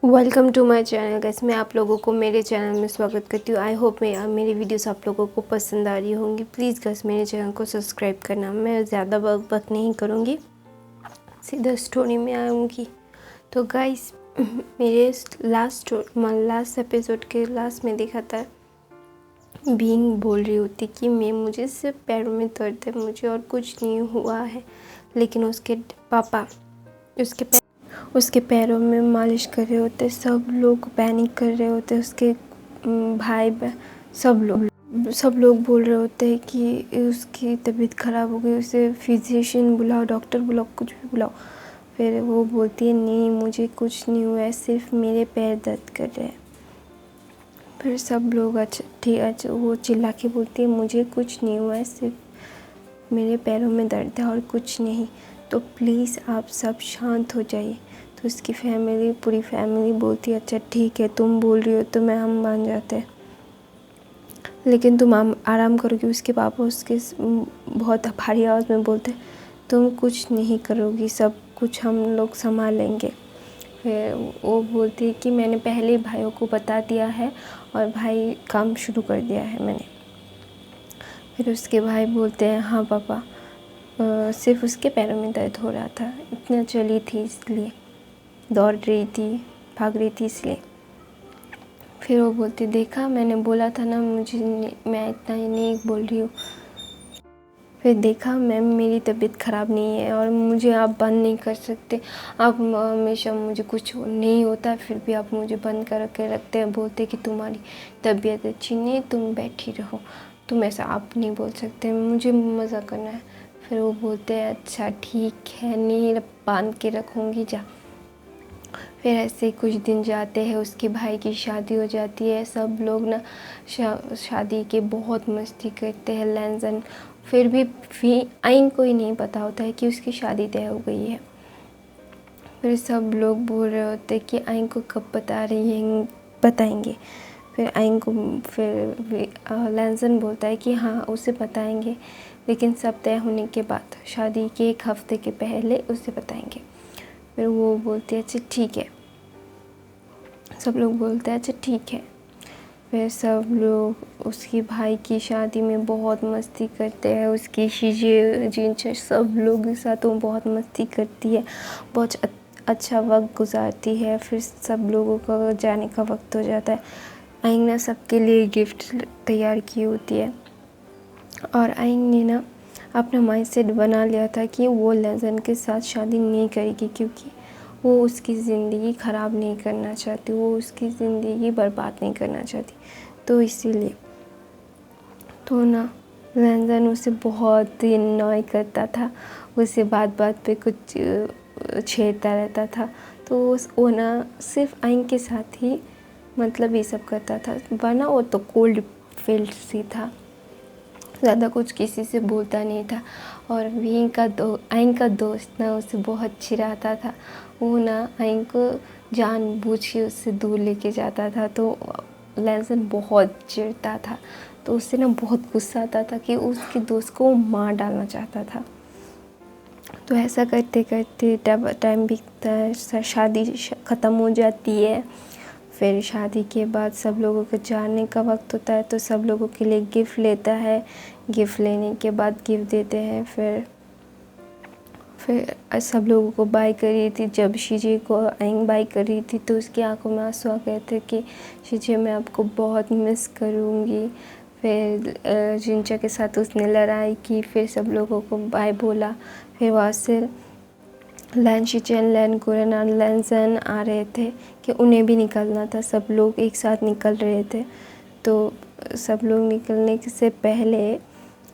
Welcome to my channel guys. मैं आप लोगों को मेरे चैनल में स्वागत करती हूँ। आई होप मेरी वीडियोस आप लोगों को पसंद आ रही होंगी। प्लीज़ गाइस मेरे चैनल को सब्सक्राइब करना। मैं ज़्यादा वक्त नहीं करूँगी, सीधा स्टोरी में आऊँगी। तो गाइस मेरे लास्ट एपिसोड के लास्ट में देखा था बीइंग बोल रही होती कि मुझे सिर्फ पैरों में दर्द है, मुझे और कुछ नहीं हुआ है। लेकिन उसके पापा उसके पैरों में मालिश कर रहे होते, सब लोग पैनिक कर रहे होते, उसके भाई सब लोग बोल रहे होते हैं कि उसकी तबीयत ख़राब हो गई, उसे फिजिशियन बुलाओ, डॉक्टर बुलाओ, कुछ भी बुलाओ। फिर वो बोलती है नहीं मुझे कुछ नहीं हुआ है, सिर्फ मेरे पैर दर्द कर रहे हैं। फिर सब लोग अच्छा वो चिल्ला के बोलती है मुझे कुछ नहीं हुआ है, सिर्फ मेरे पैरों में दर्द है और कुछ नहीं। तो प्लीज़ आप सब शांत हो जाइए। तो उसकी पूरी फैमिली बोलती है अच्छा ठीक है, तुम बोल रही हो तो हम मान जाते हैं, लेकिन तुम आराम करोगी। उसके पापा उसके बहुत भारी आवाज़ में बोलते तुम कुछ नहीं करोगी, सब कुछ हम लोग संभाल लेंगे। फिर वो बोलती है कि मैंने पहले भाइयों को बता दिया है और भाई काम शुरू कर दिया है मैंने। फिर उसके भाई बोलते हैं हाँ पापा, सिर्फ उसके पैरों में दर्द हो रहा था, इतना चली थी इसलिए, दौड़ रही थी, भाग रही थी इसलिए। फिर वो बोलती देखा मैंने बोला था ना, मैं इतना ही नहीं बोल रही हूँ। फिर देखा मैम मेरी तबीयत ख़राब नहीं है और मुझे आप बंद नहीं कर सकते। आप हमेशा मुझे कुछ नहीं होता फिर भी आप मुझे बंद कर के रखते हैं, बोलते कि तुम्हारी तबीयत अच्छी नहीं, तुम बैठी रहो, तुम ऐसा आप नहीं बोल सकते, मुझे मज़ा करना है। फिर वो बोलते हैं अच्छा ठीक है, नहीं बांध के रखूँगी, जा। फिर ऐसे कुछ दिन जाते हैं, उसके भाई की शादी हो जाती है। सब लोग ना शादी के बहुत मस्ती करते हैं। लैंजन फिर भी आइन को ही नहीं पता होता है कि उसकी शादी तय हो गई है। फिर सब लोग बोल रहे होते हैं कि आइन को कब बताएंगे। फिर आइन को लैंजन बोलता है कि हाँ उसे बताएंगे, लेकिन सब तय होने के बाद, शादी के 1 हफ्ते के पहले उसे बताएंगे। फिर वो बोलती है अच्छा ठीक है, सब लोग बोलते हैं अच्छा ठीक है। फिर सब लोग उसकी भाई की शादी में बहुत मस्ती करते हैं। उसकी जीजे सब लोग के साथ वो बहुत मस्ती करती है, बहुत अच्छा वक्त गुजारती है। फिर सब लोगों का जाने का वक्त हो जाता है। आइंग ने सबके लिए गिफ्ट तैयार की होती है और आइंग ने ना अपना माइंडसेट बना लिया था कि वो लेजन के साथ शादी नहीं करेगी, क्योंकि वो उसकी ज़िंदगी ख़राब नहीं करना चाहती, वो उसकी ज़िंदगी बर्बाद नहीं करना चाहती। तो इसीलिए तो ना लेजन उसे बहुत ही अनॉय करता था, उसे बात बात पे कुछ छेड़ता रहता था। तो वो ना सिर्फ आइन के साथ ही मतलब ये सब करता था, वरना वो तो कोल्ड फील्ड सी था, ज़्यादा कुछ किसी से बोलता नहीं था। और आइन का दोस्त ना उसे बहुत चिढ़ाता था। वो ना आइन को जानबूझ के उससे दूर लेके जाता था। तो लेजन बहुत चिढ़ता था, तो उससे ना बहुत गुस्सा आता था कि उसके दोस्त को वो मार डालना चाहता था। तो ऐसा करते करते टाइम बीतता है, शादी ख़त्म हो जाती है। फिर शादी के बाद सब लोगों के जाने का वक्त होता है, तो सब लोगों के लिए गिफ्ट लेता है। गिफ्ट लेने के बाद गिफ्ट देते हैं। फिर सब लोगों को बाय कर रही थी। जब शीजे को आइंग बाय कर रही थी तो उसकी आंखों में आंसू आ गए थे कि शीजे मैं आपको बहुत मिस करूँगी। फिर जिंचा के साथ उसने लड़ाई की, फिर सब लोगों को बाय बोला। फिर वहाँ से लैन शिचेन, लैन गुरन और लैनजन आ रहे थे कि उन्हें भी निकलना था। सब लोग एक साथ निकल रहे थे। तो सब लोग निकलने से पहले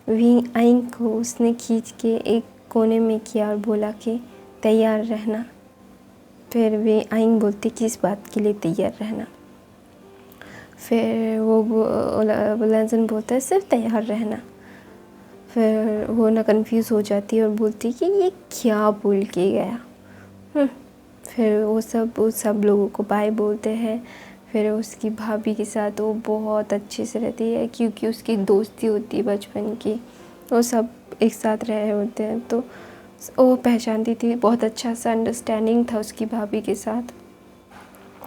विंग आइंग को उसने खींच के एक कोने में किया और बोला कि तैयार रहना। फिर वे आइंग बोलती कि इस बात के लिए तैयार रहना। फिर वो लैनजन बोलता है सिर्फ तैयार रहना। फिर वो ना कंफ्यूज हो जाती है और बोलती कि ये क्या बोल के गया। फिर वो सब लोगों को बाय बोलते हैं। फिर उसकी भाभी के साथ वो बहुत अच्छे से रहती है, क्योंकि उसकी दोस्ती होती है बचपन की, वो सब एक साथ रहे होते हैं। तो वो पहचानती थी, बहुत अच्छा सा अंडरस्टैंडिंग था उसकी भाभी के साथ।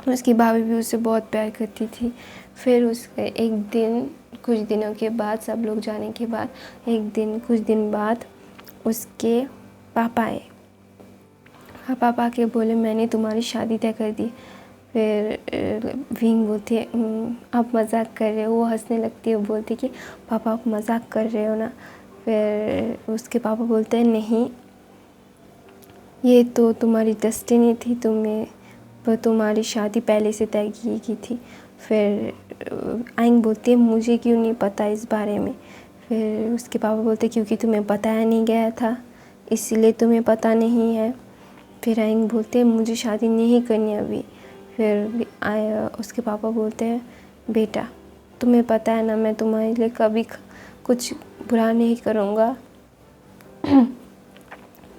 उसकी भाभी भी उससे बहुत प्यार करती थी। फिर उसके एक दिन, कुछ दिनों के बाद, सब लोग जाने के बाद, कुछ दिन बाद उसके पापा आए। हाँ, पापा के बोले मैंने तुम्हारी शादी तय कर दी। फिर विंग बोलती है आप मजाक कर रहे हो। वो हंसने लगती है, वो बोलती कि पापा आप मजाक कर रहे हो ना। फिर उसके पापा बोलते हैं नहीं, ये तो तुम्हारी डेस्टिनी थी, तुम्हारी शादी पहले से तय की थी। फिर आइंग बोलती है मुझे क्यों नहीं पता इस बारे में। फिर उसके पापा बोलते क्योंकि तुम्हें बताया नहीं गया था, इसलिए तुम्हें पता नहीं है। फिर आइंग बोलते हैं मुझे शादी नहीं करनी अभी। फिर उसके पापा बोलते हैं बेटा तुम्हें पता है ना, मैं तुम्हारे लिए कभी कुछ बुरा नहीं करूँगा।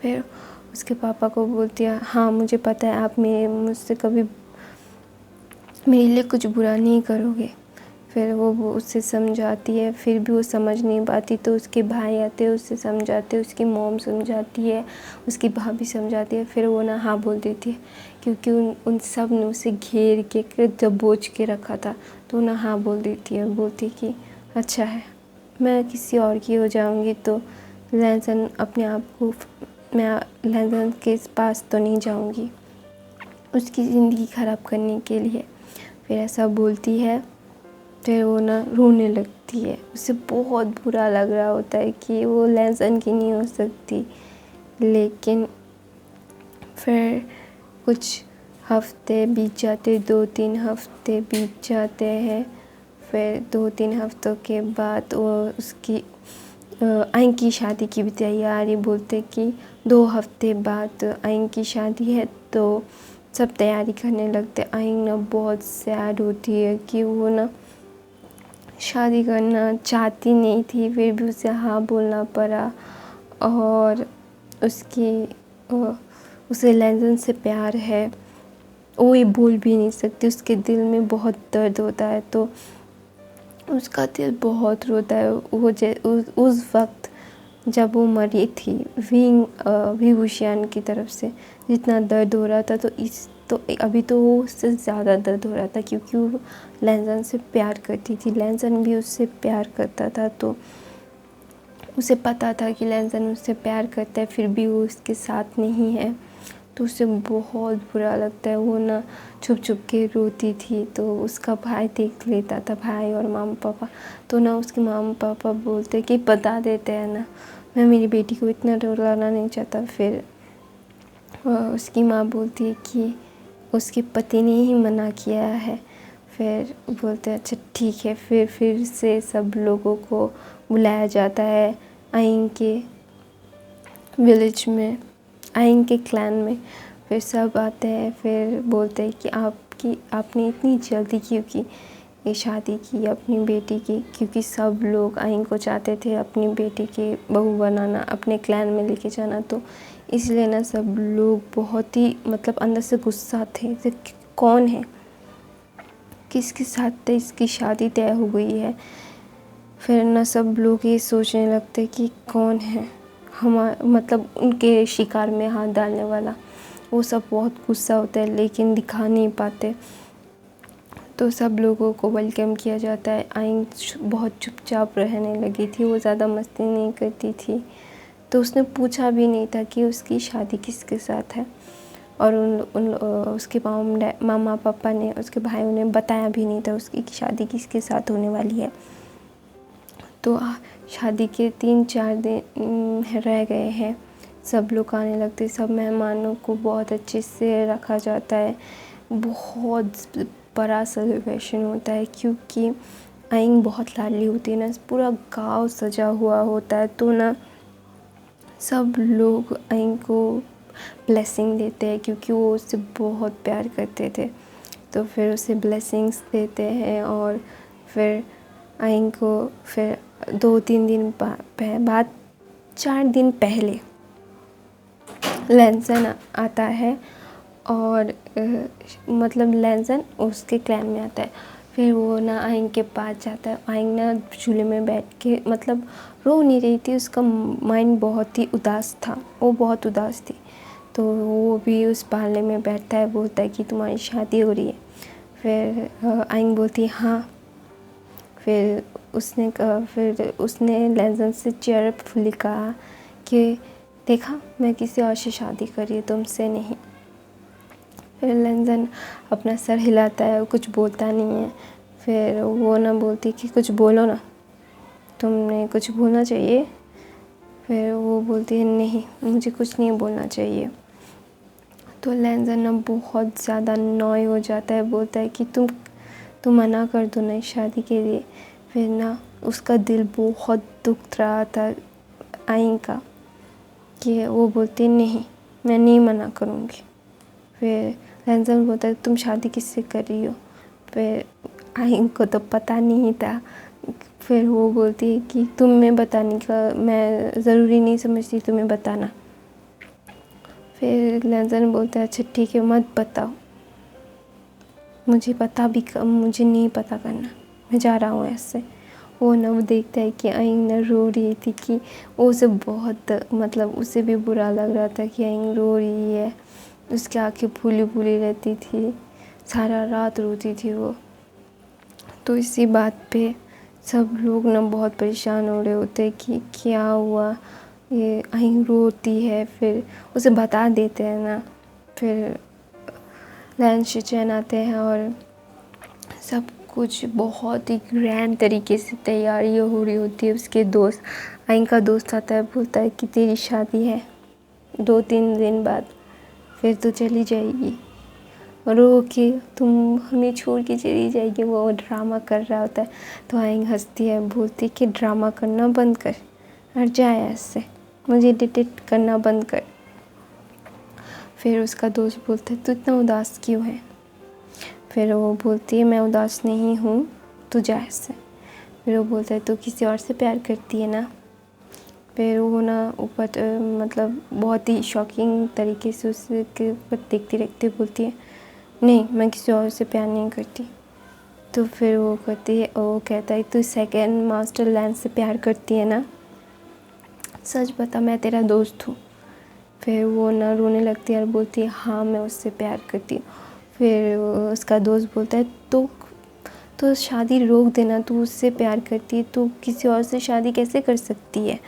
फिर उसके पापा को बोलती है हाँ मुझे पता है, आप मुझसे कभी मेरे लिए कुछ बुरा नहीं करोगे। फिर वो उससे समझाती है, फिर भी वो समझ नहीं पाती। तो उसके भाई आते हैं, उससे समझाते हैं, उसकी मॉम समझाती है, उसकी भाभी समझाती है। फिर वो ना हाँ बोल देती है, क्योंकि उन सब ने उसे घेर के दबोच के रखा था। तो ना हाँ बोल देती है, बोलती कि अच्छा है, मैं किसी और की हो जाऊँगी तो लैंसन अपने आप को, मैं लैंसन के पास तो नहीं जाऊँगी उसकी ज़िंदगी ख़राब करने के लिए। फिर ऐसा बोलती है। फिर वो ना रोने लगती है, उसे बहुत बुरा लग रहा होता है कि वो लैंसन की नहीं हो सकती। लेकिन फिर कुछ हफ्ते बीत जाते, 2-3 हफ्ते बीत जाते हैं। फिर 2-3 हफ्तों के बाद वो उसकी आइंग की शादी की भी तैयारी, बोलते कि 2 हफ्ते बाद आइंग की शादी है। तो सब तैयारी करने लगते। आइंग ना बहुत सैड होती है कि वो ना शादी करना चाहती नहीं थी, फिर भी उसे हाँ बोलना पड़ा। और उसे लैंसन से प्यार है, वो ये बोल भी नहीं सकती, उसके दिल में बहुत दर्द होता है। तो उसका दिल बहुत रोता है। वो उस वक्त जब वो मरी थी विभूषण की तरफ से जितना दर्द हो रहा था, तो अभी तो वो उससे ज़्यादा दर्द हो रहा था, क्योंकि वो लैंसन से प्यार करती थी, लैंसन भी उससे प्यार करता था। तो उसे पता था कि लैंसन उससे प्यार करता है, फिर भी वो उसके साथ नहीं है। तो उसे बहुत बुरा लगता है। वो ना छुप छुप के रोती थी। तो उसका भाई देख लेता था, भाई और मामा पापा। तो ना उसके मामा पापा बोलते कि बता देते हैं ना, मैं मेरी बेटी को इतना रुलाना नहीं चाहता। फिर उसकी माँ बोलती है कि उसके पति ने ही मना किया है। फिर बोलते हैं अच्छा ठीक है। फिर से सब लोगों को बुलाया जाता है आइंग के विलेज में, आइंग के क्लैन में। फिर सब आते हैं, फिर बोलते हैं कि आपने इतनी जल्दी क्यों की ये शादी की अपनी बेटी की, क्योंकि सब लोग आइंग को चाहते थे अपनी बेटी की बहू बनाना, अपने क्लैन में लेके जाना। तो इसलिए ना सब लोग बहुत ही मतलब अंदर से गुस्सा थे कि कौन है, किसके साथ इसकी शादी तय हो गई है। फिर ना सब लोग ये सोचने लगते कि कौन है मतलब उनके शिकार में हाथ डालने वाला। वो सब बहुत गुस्सा होता है लेकिन दिखा नहीं पाते। तो सब लोगों को वेलकम किया जाता है। आइंग बहुत चुपचाप रहने लगी थी, वो ज़्यादा मस्ती नहीं करती थी। तो उसने पूछा भी नहीं था कि उसकी शादी किसके साथ है। और उसके मामा पापा ने, उसके भाइयों ने बताया भी नहीं था उसकी शादी किसके साथ होने वाली है। तो शादी के 3-4 दिन रह गए हैं। सब लोग आने लगते, सब मेहमानों को बहुत अच्छे से रखा जाता है। बहुत बड़ा सेलिब्रेशन होता है, क्योंकि आइंग बहुत लाडली होती है ना, पूरा गांव सजा हुआ होता है। तो ना सब लोग आइंग को ब्लेसिंग देते हैं, क्योंकि वो उससे बहुत प्यार करते थे। तो फिर उसे ब्लेसिंग्स देते हैं। और फिर आइंग को फिर 2-3 दिन बाद 4 दिन पहले लैंसन आता है। और मतलब लैंसन उसके क्लैन में आता है। फिर वो ना आइंग के पास जाता है। आइंग ना झूले में बैठ के मतलब रो नहीं रही थी, उसका माइंड बहुत ही उदास था, वो बहुत उदास थी। तो वो भी उस पार्लर में बैठता है, बोलता है कि तुम्हारी शादी हो रही है। फिर आइंग बोलती है हाँ। फिर उसने लेंजन से चेयरफुली कहा कि देखा, मैं किसी और से शादी कर रही हूँ, तुमसे नहीं। फिर लेंजन अपना सर हिलाता है, कुछ बोलता नहीं है। फिर वो ना बोलती कि कुछ बोलो ना, तुमने कुछ बोलना चाहिए। फिर वो बोलती है नहीं, मुझे कुछ नहीं बोलना चाहिए। तो लेंजन ना बहुत ज़्यादा नॉय हो जाता है, बोलता है कि तुम मना कर दो ना इस शादी के लिए। फिर ना उसका दिल बहुत दुख रहा था आइंग का, कि वो बोलती नहीं, मैं नहीं मना करूँगी। फिर लेंजन बोलता है तुम शादी किससे कर रही हो। फिर आइंग को तो पता नहीं था। फिर वो बोलती है कि तुम्हें बताने का मैं ज़रूरी नहीं समझती, तुम्हें बताना। फिर लेंजन बोलता है अच्छा ठीक है, मत बताओ, मुझे नहीं पता करना, मैं जा रहा हूँ ऐसे। वो ना वो देखता है कि आइंग ना रो रही थी, कि वो उसे बहुत उसे भी बुरा लग रहा था कि आइंग रो रही है। उसकी आँखें फूली फूली रहती थी, सारा रात रोती थी वो। तो इसी बात पे सब लोग ना बहुत परेशान हो रहे होते हैं कि क्या हुआ, ये आइंग रोती है। फिर उसे बता देते हैं ना। फिर लैन शिचेन आते हैं और सब कुछ बहुत ही ग्रैंड तरीके से तैयारी हो रही होती है। उसके दोस्त, आइंग का दोस्त आता है, बोलता है कि तेरी शादी है 2-3 दिन बाद, फिर तू चली जाएगी, रो के तुम हमें छोड़ के चली जाएगी। वो ड्रामा कर रहा होता है। तो आइंग हंसती है, बोलती कि ड्रामा करना बंद कर और जा ऐसे, मुझे डिटेक्ट करना बंद कर। फिर उसका दोस्त बोलता है तू इतना उदास क्यों है। फिर वो बोलती है मैं उदास नहीं हूँ, तू जा ऐसे। फिर वो बोलता है तू किसी और से प्यार करती है ना। फिर वो ना ऊपर बहुत ही शॉकिंग तरीके से उसके ऊपर देखती रखती बोलती है नहीं, मैं किसी और से प्यार नहीं करती। तो फिर वो कहता है तू सेकंड मास्टर लैंड से प्यार करती है ना, सच बता, मैं तेरा दोस्त हूँ। फिर वो ना रोने लगती है और बोलती है हाँ मैं उससे प्यार करती हूँ। फिर उसका दोस्त बोलता है तो शादी रोक देना, तू उससे प्यार करती है, तू किसी और से शादी कैसे कर सकती है।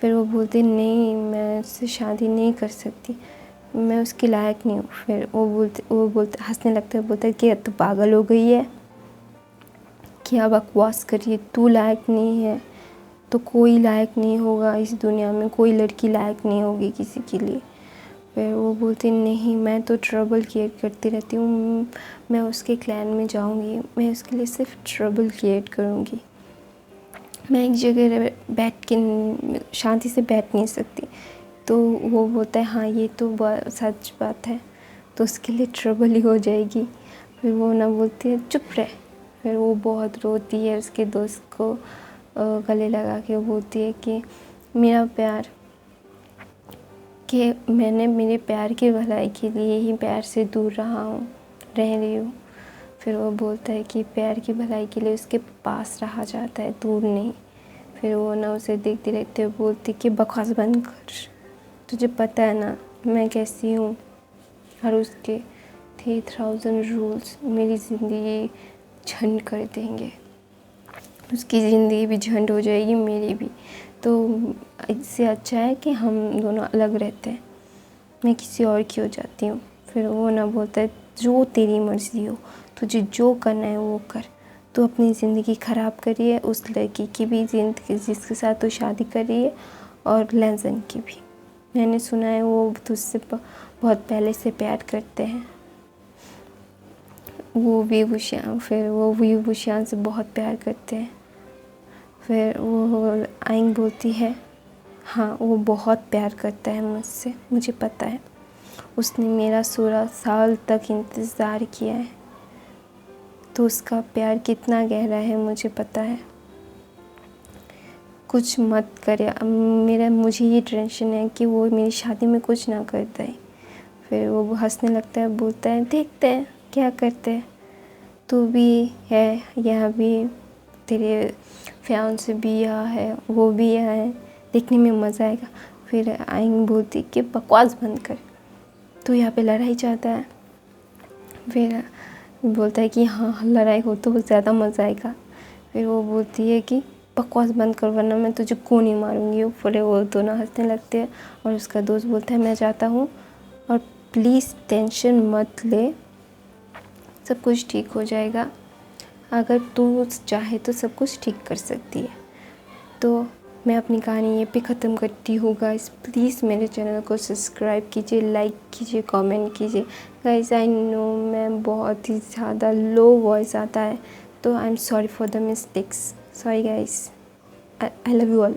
फिर वो बोलती नहीं, मैं उससे शादी नहीं कर सकती, मैं उसकी लायक नहीं हूँ। फिर वो बोलते हंसने लगता है, बोलता है कि तू पागल हो गई है, क्या बकवास करिए, तू लायक नहीं है तो कोई लायक नहीं होगा इस दुनिया में, कोई लड़की लायक नहीं होगी किसी के लिए। फिर वो बोलती नहीं, मैं तो ट्रबल क्रिएट करती रहती हूँ, मैं उसके क्लैन में जाऊँगी, मैं उसके लिए सिर्फ ट्रबल क्रिएट करूँगी, मैं एक जगह बैठ के शांति से बैठ नहीं सकती। तो वो बोलता है हाँ ये तो सच बात है, तो उसके लिए ट्रबल ही हो जाएगी। फिर वो ना बोलती है चुप रह। फिर वो बहुत रोती है, उसके दोस्त को गले लगा के बोलती है कि मेरा प्यार, कि मैंने मेरे प्यार की भलाई के लिए ही प्यार से दूर रह रही हूँ। फिर वो बोलता है कि प्यार की भलाई के लिए उसके पास रहा जाता है, दूर नहीं। फिर वो ना उसे देखती रहती है, बोलती कि बकवास बंद कर, तुझे पता है ना मैं कैसी हूँ। और उसके 3000 रूल्स मेरी ज़िंदगी झंड कर देंगे, उसकी ज़िंदगी भी झंड हो जाएगी, मेरी भी। तो इससे अच्छा है कि हम दोनों अलग रहते हैं, मैं किसी और की हो जाती हूँ। फिर वो ना बोलता है जो तेरी मर्ज़ी हो, तुझे जो करना है वो कर, तू अपनी ज़िंदगी ख़राब करी है, उस लड़की की भी ज़िंदगी जिसके साथ तू शादी कर रही है, और लेंजन की भी। मैंने सुना है वो तुझसे बहुत पहले से प्यार करते हैं, वो वी वुशियान से बहुत प्यार करते हैं। फिर वो आइंग बोलती है हाँ वो बहुत प्यार करता है मुझसे, मुझे पता है, उसने मेरा 16 साल तक इंतज़ार किया है, तो उसका प्यार कितना गहरा है मुझे पता है। कुछ मत करे, मुझे ये टेंशन है कि वो मेरी शादी में कुछ ना कर दे। फिर वो हंसने लगता है, बोलता है देखते हैं क्या करते हैं, तू भी है यहाँ भी, तेरे फियांसे भी यहाँ है, वो भी यहाँ है, देखने में मज़ा आएगा। फिर आइंग बोलती कि बकवास बंद कर, तो यहाँ पे लड़ाई चाहता है। फिर बोलता है कि हाँ लड़ाई हो तो ज़्यादा मज़ा आएगा। फिर वो बोलती है कि बकवास बंद कर वरना मैं तुझे खून ही मारूंगी। वो दोनों हंसने लगते हैं और उसका दोस्त बोलता है मैं जाता हूँ और प्लीज़ टेंशन मत ले, सब कुछ ठीक हो जाएगा। अगर तू चाहे तो सब कुछ ठीक कर सकती है। तो मैं अपनी कहानी ये पे ख़त्म करती हूँ गाइस। प्लीज़ मेरे चैनल को सब्सक्राइब कीजिए, लाइक कीजिए, कमेंट कीजिए। गाइस आई नो मैं बहुत ही ज़्यादा लो वॉइस आता है, तो I am sorry for the mistakes. Sorry guys, I love you all.